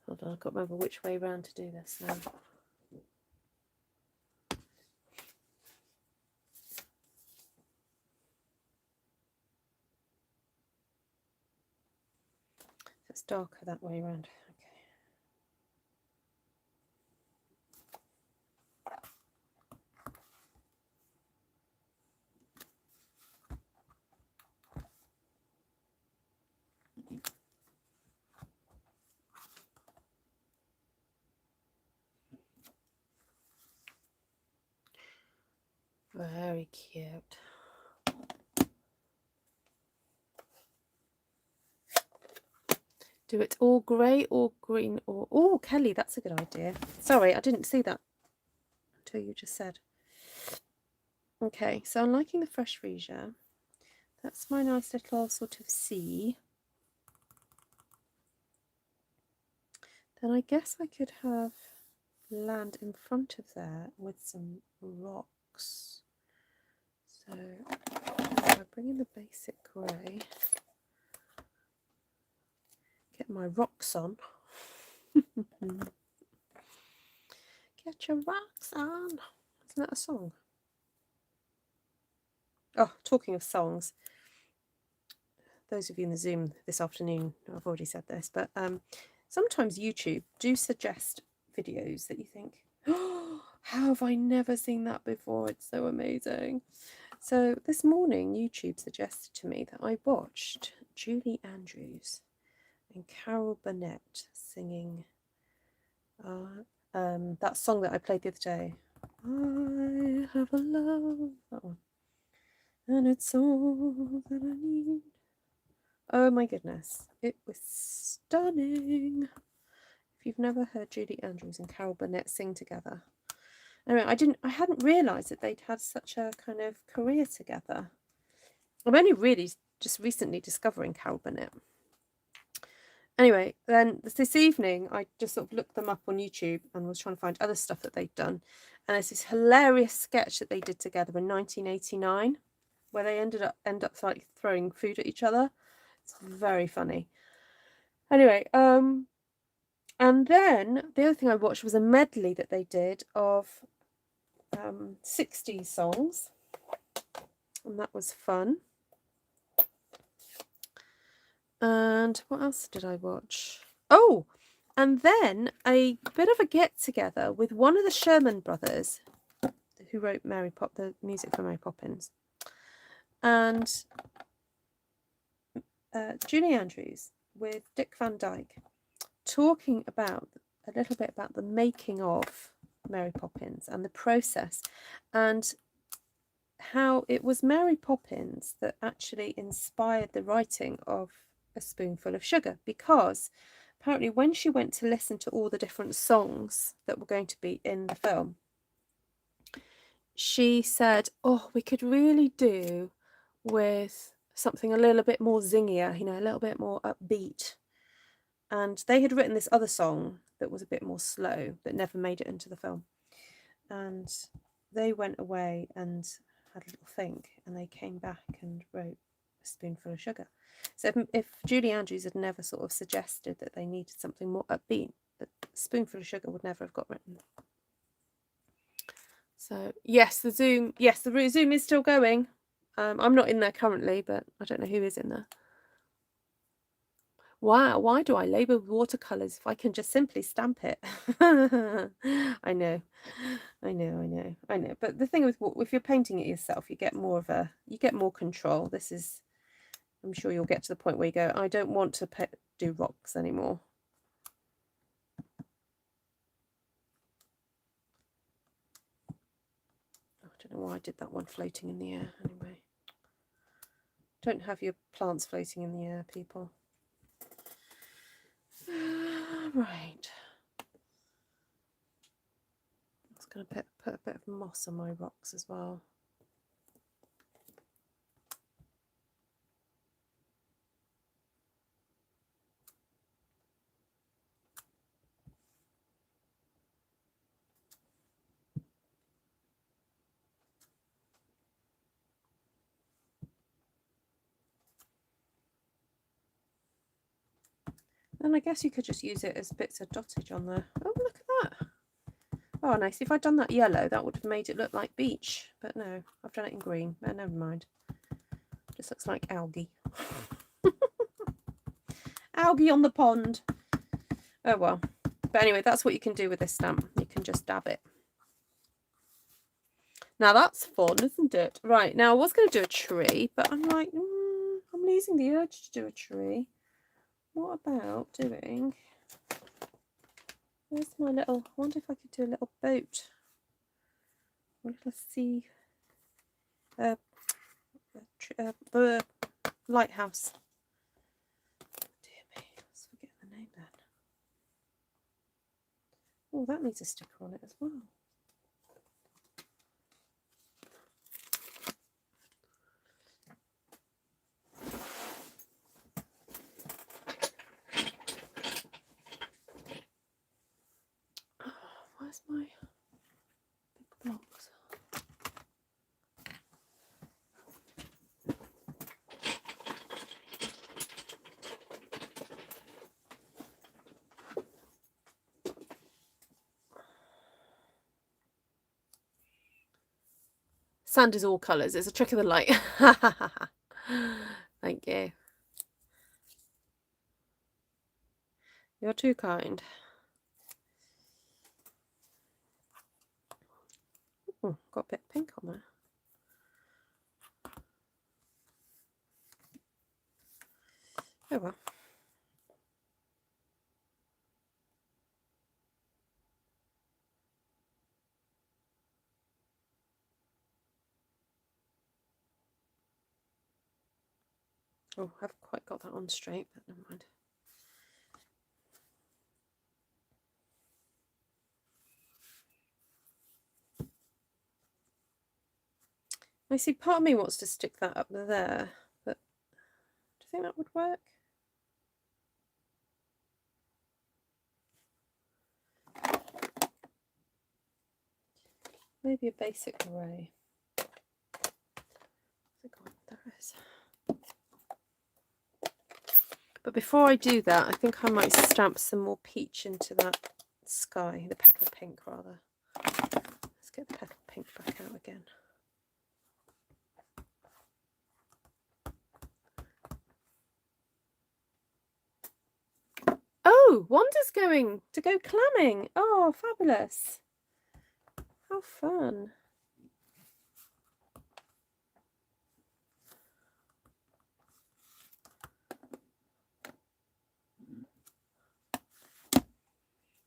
Hold on, I've got to remember which way round to do this now. It's darker that way around. Very cute. Do it all grey or green or... Oh, Kelly, that's a good idea. Sorry, I didn't see that until you just said. Okay, so I'm liking the fresh freesia. That's my nice little sort of sea. Then I guess I could have land in front of there with some rocks. So if I bring in the basic grey, get my rocks on. Get your rocks on. Isn't that a song? Oh, talking of songs, those of you in the Zoom this afternoon, I've already said this, but sometimes YouTube do suggest videos that you think, oh, how have I never seen that before? It's so amazing. So this morning, YouTube suggested to me that I watched Julie Andrews and Carol Burnett singing that song that I played the other day. I have a love, that one. And it's all that I need. Oh my goodness, it was stunning. If you've never heard Julie Andrews and Carol Burnett sing together. Anyway, I hadn't realised that they'd had such a kind of career together. I'm only really just recently discovering Carol Burnett. Anyway, then this evening I just sort of looked them up on YouTube and was trying to find other stuff that they'd done. And there's this hilarious sketch that they did together in 1989 where they end up like throwing food at each other. It's very funny. Anyway, and then the other thing I watched was a medley that they did of 60s songs. and that was fun. And what else did I watch? Oh, and then a bit of a get-together with one of the Sherman brothers, who wrote the music for Mary Poppins, and Julie Andrews with Dick Van Dyke, talking about a little bit about the making of Mary Poppins and the process, and how it was Mary Poppins that actually inspired the writing of A Spoonful of Sugar, because apparently when she went to listen to all the different songs that were going to be in the film, she said, oh, we could really do with something a little bit more zingier, you know, a little bit more upbeat. And they had written this other song that was a bit more slow that never made it into the film. And they went away and had a little think, and they came back and wrote A Spoonful of Sugar. So if Julie Andrews had never sort of suggested that they needed something more upbeat, A Spoonful of Sugar would never have got written. So yes, the Zoom is still going. I'm not in there currently, but I don't know who is in there. Wow, why do I labour with watercolours if I can just simply stamp it? I know. But the thing with, if you're painting it yourself, you get more control. This is, I'm sure you'll get to the point where you go, I don't want to do rocks anymore. I don't know why I did that one floating in the air. Anyway, don't have your plants floating in the air, people. Right. I was going to put a bit of moss on my rocks as well. And I guess you could just use it as bits of dottage on there. Oh, look at that. Oh, nice. If I'd done that yellow, that would have made it look like beach. But no, I've done it in green. Oh, never mind. Just looks like algae. Algae on the pond. Oh, well. But anyway, that's what you can do with this stamp. You can just dab it. Now, that's fun, isn't it? Right, now I was going to do a tree, but I'm like, I'm losing the urge to do a tree. What about doing... Where's my little... I wonder if I could do a little boat. A little sea... lighthouse. Dear me, let's forget the name then. Oh, that needs a sticker on it as well. Oh, where's my big blocks? Sand is all colours. It's a trick of the light. Thank you. You're too kind. Oh, got a bit of pink on there. Oh well. Oh, I haven't quite got that on straight, but never mind. I see part of me wants to stick that up there, but do you think that would work? Maybe a basic grey. There it is. But before I do that, I think I might stamp some more peach into that sky, the petal pink rather. Let's get the petal pink back out again. Oh, Wanda's going to go clamming. Oh, fabulous. How fun.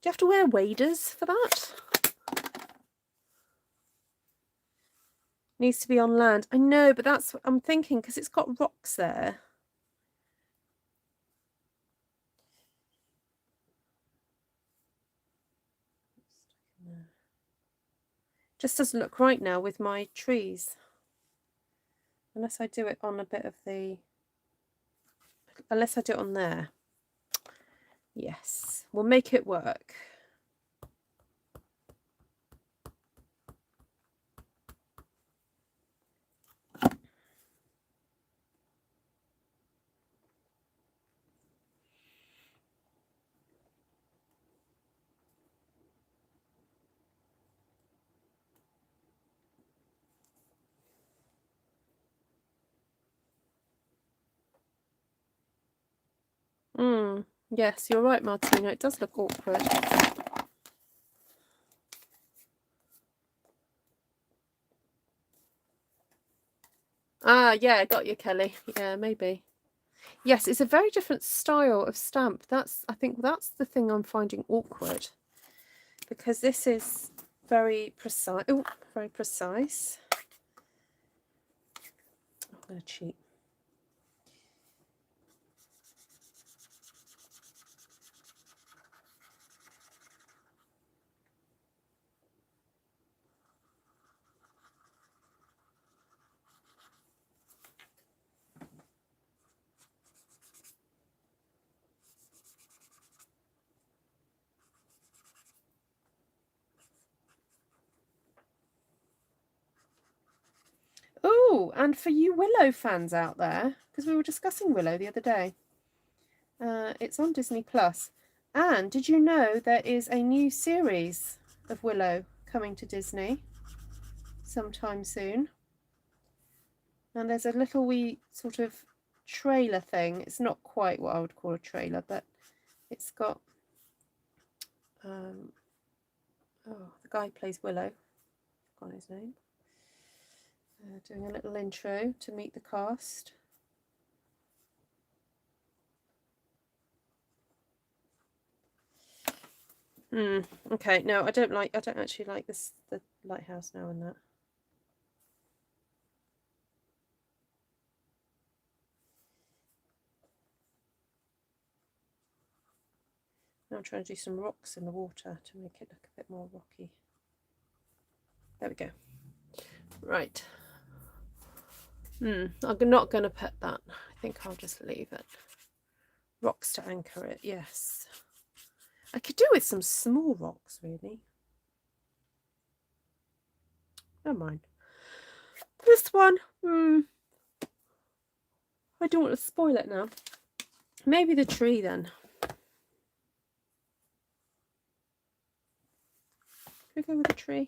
Do you have to wear waders for that? Needs to be on land. I know, but that's what I'm thinking, because it's got rocks there. Just doesn't look right now with my trees. Unless I do it on a bit of the... Unless I do it on there. Yes, we'll make it work. Yes, you're right, Martina. It does look awkward. Ah, yeah, got you, Kelly. Yeah, maybe. Yes, it's a very different style of stamp. I think that's the thing I'm finding awkward, because this is very precise. Oh, very precise. I'm going to cheat. Oh, and for you Willow fans out there, because we were discussing Willow the other day, it's on Disney Plus. And did you know there is a new series of Willow coming to Disney sometime soon? And there's a little wee sort of trailer thing. It's not quite what I would call a trailer, but it's got the guy who plays Willow, I've forgotten his name, doing a little intro to meet the cast. Okay, no, I don't actually like this, the lighthouse now and that. Now I'm trying to do some rocks in the water to make it look a bit more rocky. There we go. Right. I'm not going to put that. I think I'll just leave it. Rocks to anchor it, yes. I could do with some small rocks, really. Never mind. This one, I don't want to spoil it now. Maybe the tree then. Can we go with the tree?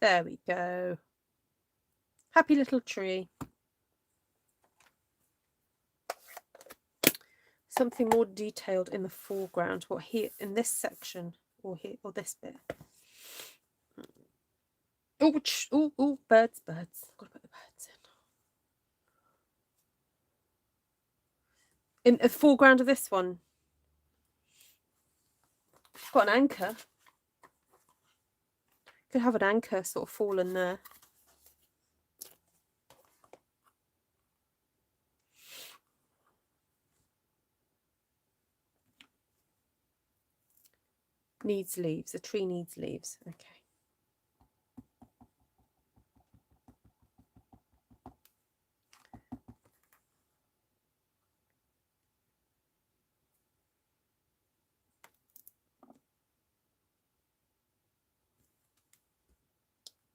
There we go. Happy little tree. Something more detailed in the foreground. What here in this section, or here, or this bit. Oh, birds. I've got to put the birds in the foreground of this one. I've got an anchor. Could have an anchor sort of fallen there. Needs leaves. A tree needs leaves. Okay.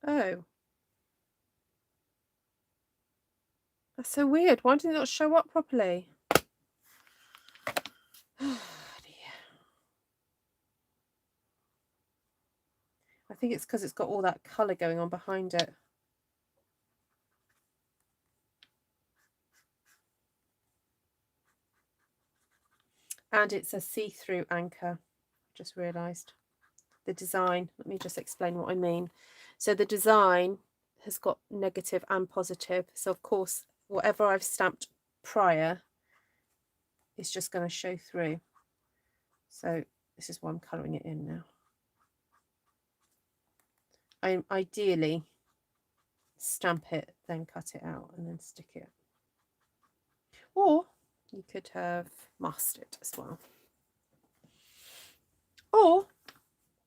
Oh. That's so weird. Why did it not show up properly? Oh, dear. I think it's because it's got all that colour going on behind it. And it's a see-through anchor, just realised. The design, let me just explain what I mean. So the design has got negative and positive. So of course, whatever I've stamped prior is just going to show through. So this is why I'm colouring it in now. I ideally stamp it, then cut it out and then stick it. Or you could have masked it as well. Or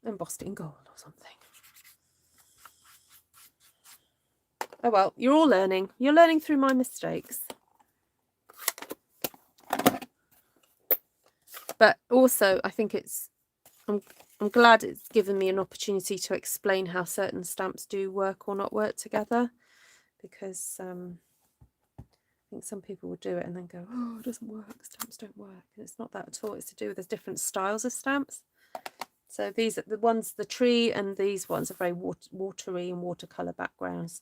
embossed it in gold or something. Oh well, you're all learning. You're learning through my mistakes. But also, I think I'm glad it's given me an opportunity to explain how certain stamps do work or not work together, because I think some people will do it and then go, oh, it doesn't work, stamps don't work. And it's not that at all. It's to do with the different styles of stamps. So these are the ones, the tree, and these ones are very watery and watercolour backgrounds.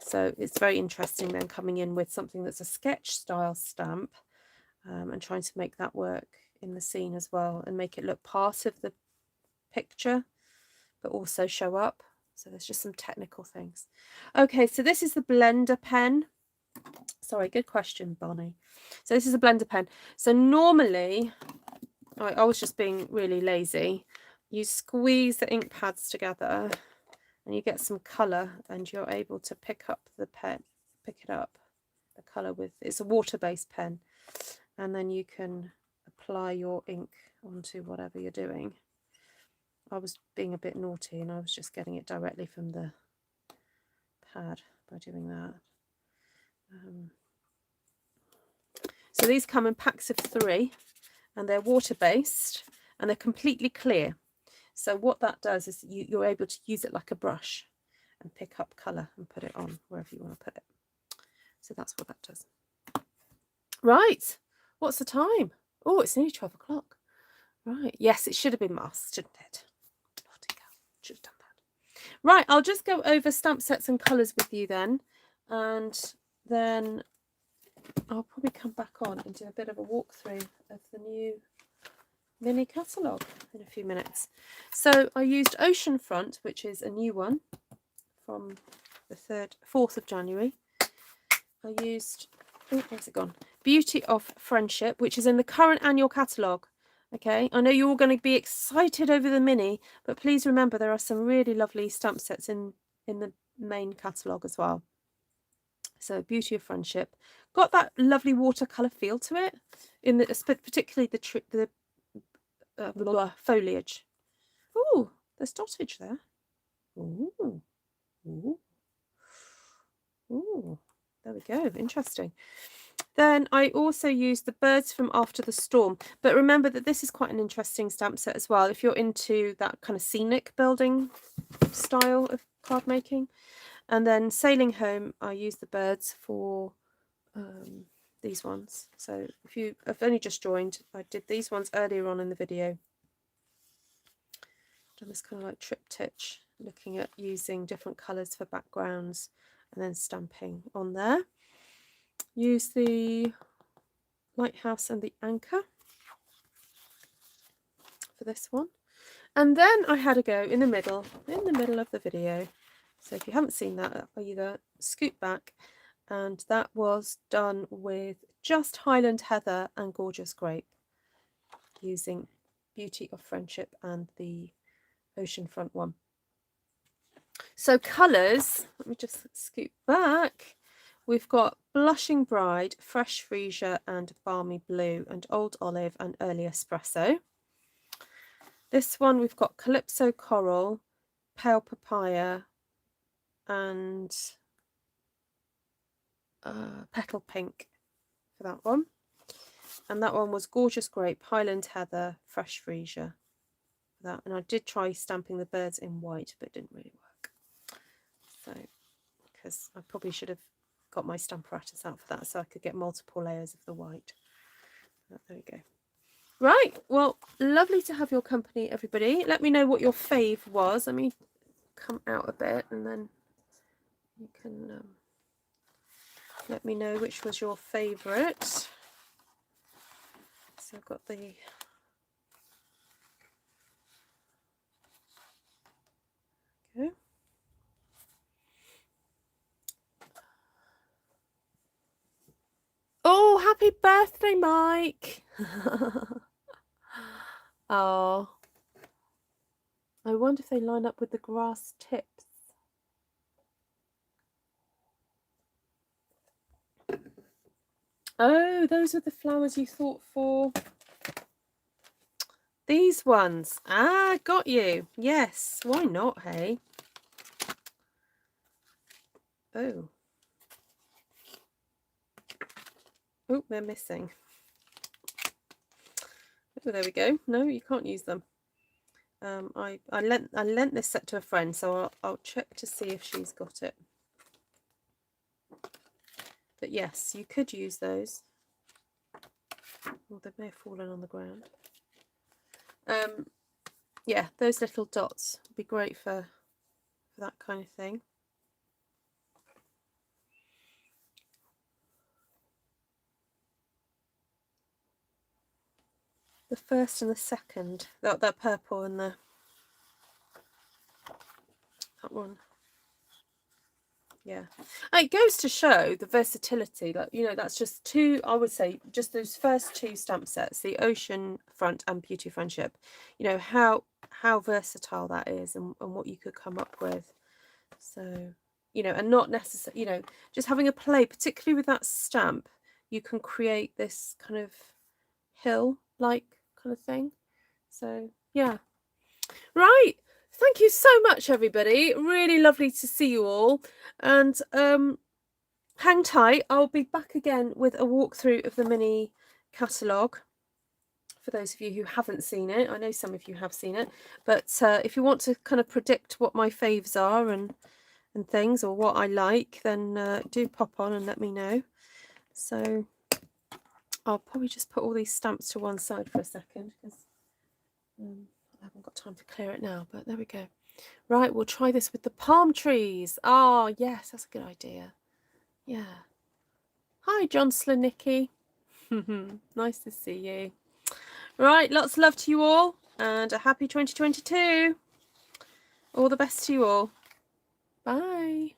So it's very interesting then coming in with something that's a sketch style stamp and trying to make that work in the scene as well and make it look part of the picture but also show up. So there's just some technical things. Okay, so this is the blender pen. Sorry, good question, Bonnie. So this is a blender pen. So normally, I was just being really lazy. You squeeze the ink pads together and you get some colour and you're able to pick up the pen, pick it up, the colour with, it's a water-based pen, and then you can apply your ink onto whatever you're doing. I was being a bit naughty and I was just getting it directly from the pad by doing that. So these come in packs of 3 and they're water-based and they're completely clear. So what that does is you're able to use it like a brush and pick up colour and put it on wherever you want to put it. So that's what that does. Right, what's the time? Oh, it's nearly 12 o'clock. Right, yes, it should have been masked, shouldn't it? Bloody hell, should have done that. Right, I'll just go over stamp sets and colours with you then, and then I'll probably come back on and do a bit of a walkthrough of the new mini catalogue in a few minutes. So I used Oceanfront, which is a new one from the 4th of January. I used, oh, where's it gone? Beauty of Friendship, which is in the current annual catalogue. Okay, I know you're all going to be excited over the mini, but please remember there are some really lovely stamp sets in the main catalogue as well. So Beauty of Friendship got that lovely watercolour feel to it, in the particularly the foliage. Oh, there's dottage there. Ooh, ooh, ooh. There we go. Interesting. Then I also used the Birds from After the Storm. But remember that this is quite an interesting stamp set as well. If you're into that kind of scenic building style of card making. And then Sailing Home, I used the birds for these ones. So if you have only just joined, I did these ones earlier on in the video. Done this kind of like triptych, looking at using different colours for backgrounds and then stamping on there. Use the lighthouse and the anchor for this one. And then I had a go in the middle of the video. So if you haven't seen that, I either scoot back, and that was done with just Highland Heather and Gorgeous Grape, using Beauty of Friendship and the Oceanfront one. So colours, let me just scoot back. We've got Blushing Bride, Fresh Freesia and Balmy Blue, and Old Olive and Early Espresso. This one we've got Calypso Coral, Pale Papaya and Petal Pink for that one. And that one was Gorgeous Grape, Highland Heather, Fresh Freesia for that. And I did try stamping the birds in white, but it didn't really work. So, because I probably should have got my Stamparatus out for that so I could get multiple layers of the white. But there we go. Right, well, lovely to have your company, everybody. Let me know what your fave was. Let me come out a bit, and then you can let me know which was your favourite. So I've got the okay. Oh, happy birthday, Mike. Oh, I wonder if they line up with the grass tips. Oh, those are the flowers you thought for. These ones. Ah, got you. Yes, why not, hey? Oh. Oh, they're missing. Oh, there we go. No, you can't use them. I lent this set to a friend, so I'll check to see if she's got it. But yes, you could use those. Well, they may have fallen on the ground. Yeah, those little dots would be great for that kind of thing. The first and the second, that purple and that one. Yeah, it goes to show the versatility. Like, you know, that's just two, I would say, just those first two stamp sets, the Ocean Front and Beauty Friendship. You know how versatile that is, and what you could come up with. So, you know, and not necessarily, you know, just having a play, particularly with that stamp, you can create this kind of hill-like kind of thing. So, yeah. Right. Thank you so much, everybody. Really lovely to see you all. And hang tight. I'll be back again with a walkthrough of the mini catalogue. For those of you who haven't seen it, I know some of you have seen it, but if you want to kind of predict what my faves are and things, or what I like, then do pop on and let me know. So I'll probably just put all these stamps to one side for a second, because I haven't got time to clear it now, but there we go. Right, we'll try this with the palm trees. Ah, yes, that's a good idea. Yeah. Hi, Jocelyn, Nikki. Nice to see you. Right, lots of love to you all, and a happy 2022. All the best to you all. Bye.